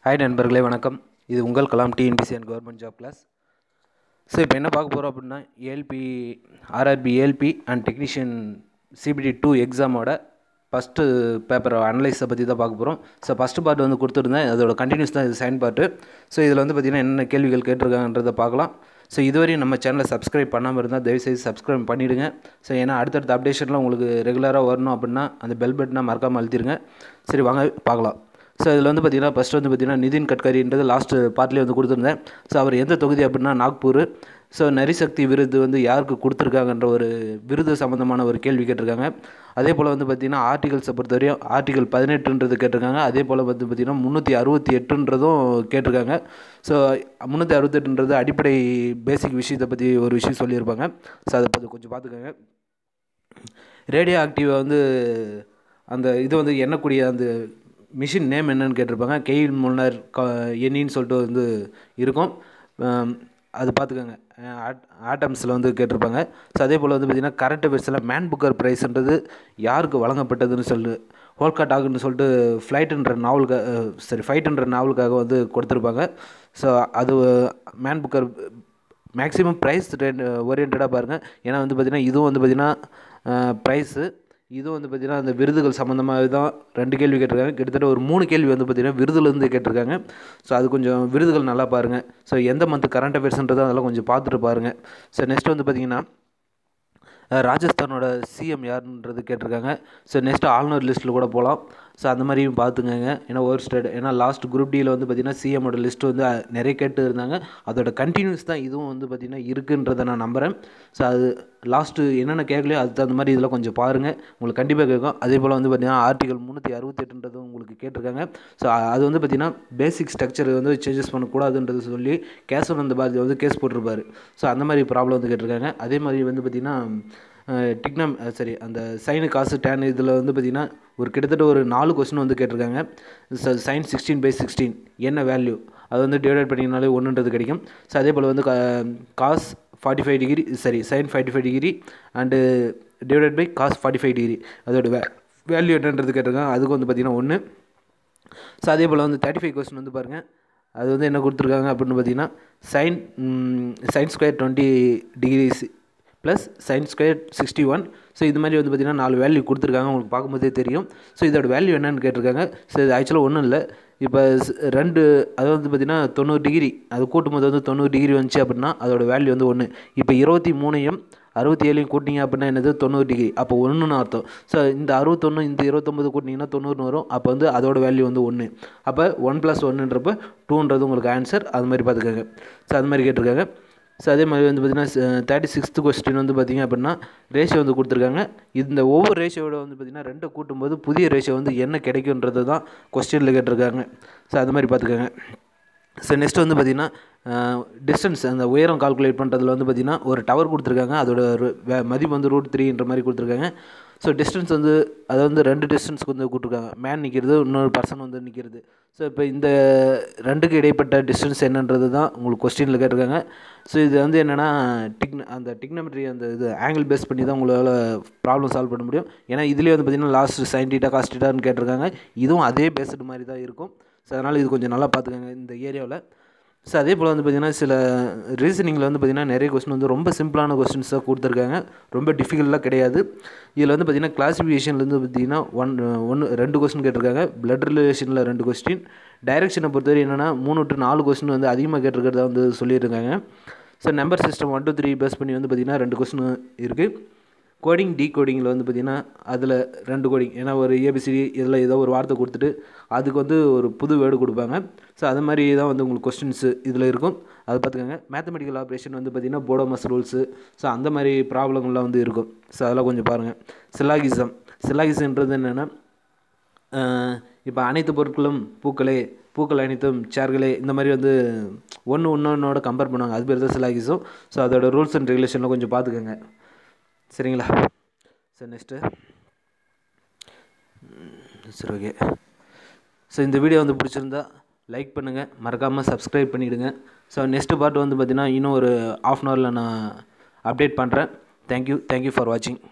Hi நண்பர்களே, வணக்கம். இது உங்கள் Kalam TNPSC and government job class. So இப்போ என்ன பார்க்க போகிறோம் அப்படின்னா, RRB ALP and technician CBT 2 எக்ஸாமோட ஃபஸ்ட்டு பேப்பர் அனலைஸை பற்றி தான் பார்க்க போகிறோம். ஸோ ஃபஸ்ட்டு பார்ட் வந்து கொடுத்துருந்தேன், அதோட கண்டினியூஸ் தான் இது செகண்ட் பார்ட்டு. ஸோ இதில் வந்து பார்த்திங்கன்னா என்னென்ன கேள்விகள் கேட்டிருக்காங்கன்றதை பார்க்கலாம். ஸோ இதுவரையும் நம்ம சேனலை சப்ஸ்கிரைப் பண்ணாமல் இருந்தால் தயவுசெய்து சப்ஸ்கிரைப் பண்ணிவிடுங்க. ஸோ ஏன்னா அடுத்தடுத்த அப்டேஷன்லாம் உங்களுக்கு ரெகுலராக வரணும் அப்படின்னா அந்த பெல் பட்டனை மறக்காமல் அழுத்திடுங்க. சரி, வாங்க பார்க்கலாம். ஸோ இதில் வந்து பார்த்திங்கன்னா ஃபஸ்ட்டு வந்து பார்த்திங்கன்னா நிதின் கட்கரின்றது லாஸ்ட்டு பார்ட்லேயே வந்து கொடுத்துருந்தேன். ஸோ அவர் எந்த தொகுதி அப்படின்னா நாக்பூர். ஸோ நரிசக்தி விருது வந்து யாருக்கு கொடுத்துருக்காங்கன்ற ஒரு விருது சம்மந்தமான ஒரு கேள்வி கேட்டிருக்காங்க. அதே போல் வந்து பார்த்திங்கன்னா ஆர்டிகல்ஸை பொறுத்தவரையும் ஆர்டிகல் 18ன்றது கேட்டிருக்காங்க. அதே போல் வந்து பார்த்திங்கன்னா 368ன்றதும் கேட்டிருக்காங்க. ஸோ 368ன்றது அடிப்படை பேசிக் விஷயத்தை பற்றி ஒரு விஷயம் சொல்லியிருப்பாங்க. ஸோ அதை பற்றி கொஞ்சம் பார்த்துக்கோங்க. ரேடியோ ஆக்டிவை வந்து அந்த இது வந்து எண்ணக்கூடிய அந்த மிஷின் நேம் என்னன்னு கேட்டிருப்பாங்க. கெயில் முன்னர் எண்ணின்னு சொல்லிட்டு வந்து இருக்கும், அது பார்த்துக்கோங்க. ஆட்டம்ஸில் வந்து கேட்டிருப்பாங்க. ஸோ அதே போல் வந்து பார்த்திங்கன்னா கரண்ட் அஃபேர்ஸில் மேன் புக்கர் ப்ரைஸ்ன்றது யாருக்கு வழங்கப்பட்டதுன்னு ஹோல்கா டாக்னு சொல்லிட்டு ஃபைட்டுன்ற நாவலுக்காக வந்து கொடுத்துருப்பாங்க. ஸோ அது மேன் புக்கர் மேக்ஸிமம் ப்ரைஸ் ஓரியன்டாக பாருங்கள். ஏன்னா வந்து பார்த்திங்கன்னா இதுவும் வந்து பார்த்திங்கன்னா ப்ரைஸு, இதுவும் வந்து பார்த்திங்கன்னா அந்த விருதுகள் சம்மந்தமாக தான் 2 கேள்வி கேட்டிருக்காங்க. கிட்டத்தட்ட ஒரு 3 கேள்வி வந்து பார்த்திங்கன்னா விருதுலேருந்து கேட்டிருக்காங்க. ஸோ அது கொஞ்சம் விருதுகள் நல்லா பாருங்கள். ஸோ எந்த மந்த் கரண்ட் அஃபேர்ஸ்ன்றதோ அதெல்லாம் கொஞ்சம் பார்த்துட்டு பாருங்கள். ஸோ நெக்ஸ்ட் வந்து பார்த்திங்கன்னா ராஜஸ்தானோட சிஎம் யாருன்றது கேட்டிருக்காங்க. ஸோ நெக்ஸ்ட்டு ஆளுநர் லிஸ்ட்டில் கூட போகலாம். ஸோ அந்த மாதிரியும் பார்த்துக்கங்க. ஏன்னா ஒரு ஸ்டேட், ஏன்னா லாஸ்ட் குரூப் டியில் வந்து பார்த்திங்கன்னா சிஎம்மோட லிஸ்ட்டு வந்து நிறைய கேட்டு இருந்தாங்க. அதோட கண்டினியூஸ் தான் இதுவும் வந்து பார்த்திங்கன்னா இருக்குன்றதை நான் நம்புகிறேன். ஸோ அது லாஸ்ட்டு என்னென்ன கேட்கலையோ அதுக்கு தகுந்த மாதிரி இதெல்லாம் கொஞ்சம் பாருங்கள், உங்களுக்கு கண்டிப்பாக கேட்கும். அதே போல் வந்து பார்த்திங்கன்னா ஆர்டிகல் 368ன்றதும் உங்களுக்கு கேட்டிருக்காங்க. ஸோ அது வந்து பார்த்திங்கன்னா பேசிக் ஸ்ட்ரக்சர் வந்து சேஞ்சஸ் பண்ணக்கூடாதுன்றது சொல்லி கேசவானந்த பாரதி வந்து கேஸ் போட்டிருப்பார். ஸோ அந்த மாதிரி ப்ராப்ளம் வந்து கேட்டிருக்காங்க. அதே மாதிரி வந்து பார்த்திங்கன்னா அந்த சைனு காசு டேன் இதில் வந்து பார்த்திங்கன்னா ஒரு கிட்டத்தட்ட ஒரு 4 கொஸ்டின் வந்து கேட்டிருக்காங்க. சைன் 16/16 என்ன வேல்யூ, அது வந்து டிவைட் பண்ணிங்கனாலே 1ன்றது கிடைக்கும். ஸோ அதே போல் வந்து cos 45 degree sine 45 degree and divided by cos 45 degree அதோட வேல்யூ என்னன்றது கேட்டிருக்காங்க. அதுக்கு வந்து பார்த்திங்கன்னா 1. ஸோ அதே போல் வந்து 35 கொஸ்டின் வந்து பாருங்கள். அது வந்து என்ன கொடுத்துருக்காங்க அப்படின்னு பார்த்திங்கன்னா sine square 20 degrees plus sine square 61. So இது மாதிரி வந்து பார்த்திங்கன்னா 4 வேல்யூ கொடுத்துருக்காங்க, உங்களுக்கு பார்க்கும்போதே தெரியும். ஸோ இதோட வேல்யூ என்னென்னு கேட்டிருக்காங்க. ஸோ இது ஆக்சுவலாக ஒன்றும் இல்லை. இப்போ 2 அது வந்து பார்த்திங்கன்னா 90 டிகிரி, அது கூட்டும்போது வந்து 90 டிகிரி வந்துச்சு அப்படின்னா அதோட வேல்யூ வந்து 1. இப்போ 23யும் 67யும் கூட்டிங்க அப்படின்னா என்னது 90 டிகிரி, அப்போ 1ன்னு அர்த்தம். ஸோ இந்த 61 இந்த 29 கூட்டிங்கன்னா 90ன்னு வரும். அப்போ வந்து அதோட வேல்யூ வந்து 1. அப்போ 1 + 1ன்றப்போ 2ன்றது உங்களுக்கு ஆன்சர். அது மாதிரி பார்த்துக்கோங்க. ஸோ அது மாதிரி கேட்டிருக்காங்க. ஸோ அதே மாதிரி வந்து பார்த்திங்கன்னா 36th கொஸ்டின் வந்து பார்த்திங்க அப்படின்னா ரேஷியோ வந்து கொடுத்துருக்காங்க. இந்த ஒவ்வொரு ரேஷியோட வந்து பார்த்திங்கன்னா 2 கூட்டும்போது புதிய ரேஷியோ வந்து என்ன கிடைக்குன்றது தான் கொஸ்டினில் கேட்டிருக்காங்க. ஸோ அது மாதிரி பார்த்துக்கோங்க. ஸோ நெக்ஸ்ட் வந்து பார்த்திங்கன்னா டிஸ்டன்ஸ், அந்த உயரம் கால்குலேட் பண்ணுறதுல வந்து பார்த்திங்கன்னா ஒரு டவர் கொடுத்துருக்காங்க. அதோட மதிப்பு வந்து √3ன்ற மாதிரி கொடுத்துருக்காங்க. ஸோ டிஸ்டன்ஸ் வந்து அதை வந்து 2 டிஸ்டன்ஸ்க்கு வந்து கொடுத்துருக்காங்க. மேன் நிற்கிறது, இன்னொரு பர்சன் வந்து நிற்கிறது. ஸோ இப்போ இந்த 2க்கு இடைப்பட்ட டிஸ்டன்ஸ் என்னன்றது தான் உங்களுக்கு கொஸ்டினில் கேட்டிருக்காங்க. ஸோ இது வந்து என்னென்னா அந்த டிக்னமெட்ரி அந்த இது ஆங்கிள் பேஸ் பண்ணி தான் உங்களால் ப்ராப்ளம் சால்வ் பண்ண முடியும். ஏன்னா இதுலேயே வந்து பார்த்திங்கன்னா லாஸ்ட் sin θ cos θன்னு கேட்டிருக்காங்க. இதுவும் அதே பேஸ்டு மாதிரி தான் இருக்கும். ஸோ அதனால் இது கொஞ்சம் நல்லா பார்த்துக்கோங்க இந்த ஏரியாவில். ஸோ அதே போல் வந்து பார்த்திங்கன்னா சில ரீசனிங்கில் வந்து பார்த்திங்கன்னா நிறைய கொஸ்டின் வந்து ரொம்ப சிம்பிளான கொஸ்டின்ஸாக கொடுத்துருக்காங்க, ரொம்ப டிஃபிகல்ட்டாக கிடையாது. இதில் வந்து பார்த்திங்கன்னா கிளாஸிஃபிகேஷன்லேருந்து பார்த்திங்கன்னா 2 கொஸ்டின் கேட்டிருக்காங்க. பிளட் ரிலேஷனில் 2 கொஸ்டின். டைரெக்ஷனை பொறுத்தவரை என்னென்னா 3 to 4 கொஸ்டின் வந்து அதிகமாக கேட்டிருக்கிறதா வந்து சொல்லியிருக்காங்க. So number system 1 to 3 base பண்ணி வந்து பார்த்திங்கன்னா 2 கொஸ்டின் இருக்குது. கோடிங் டீகோடிங்கில் வந்து பார்த்திங்கன்னா அதில் 2 கோடிங், ஏன்னா ஒரு ஏபிசிடி இதில் ஏதோ ஒரு வார்த்தை கொடுத்துட்டு அதுக்கு வந்து ஒரு புது வேர்டு கொடுப்பாங்க. ஸோ அது மாதிரி தான் வந்து உங்களுக்கு கொஸ்டின்ஸு இதில் இருக்கும், அதை பார்த்துக்கோங்க. மேத்தமெட்டிக்கல் ஆப்ரேஷன் வந்து பார்த்திங்கன்னா போடோமஸ் ரூல்ஸு, ஸோ அந்த மாதிரி ப்ராப்ளங்கள்லாம் வந்து இருக்கும். ஸோ அதெல்லாம் கொஞ்சம் பாருங்கள். சில்லாகிசம்ன்றது என்னென்னா இப்போ அனைத்து பொருட்களும் பூக்கள் அனைத்தும் சேர்களே, இந்த மாதிரி வந்து ஒன்றோட கம்பேர் பண்ணுவாங்க, அது பேர் தான் சில்லாகிசம். ஸோ அதோட ரூல்ஸ் அண்ட் ரெகுலேஷன்லாம் கொஞ்சம் பார்த்துக்கோங்க, சரிங்களா? சரி, நெக்ஸ்ட்டு சரி, ஓகே. ஸோ இந்த வீடியோ வந்து பிடிச்சிருந்தா லைக் பண்ணுங்கள், மறக்காமல் சப்ஸ்கிரைப் பண்ணிவிடுங்க. ஸோ நெக்ஸ்ட்டு பார்ட் வந்து பார்த்திங்கன்னா இன்னும் ஒரு ½ hourல நான் அப்டேட் பண்ணுறேன். தேங்க்யூ ஃபார் வாட்சிங்.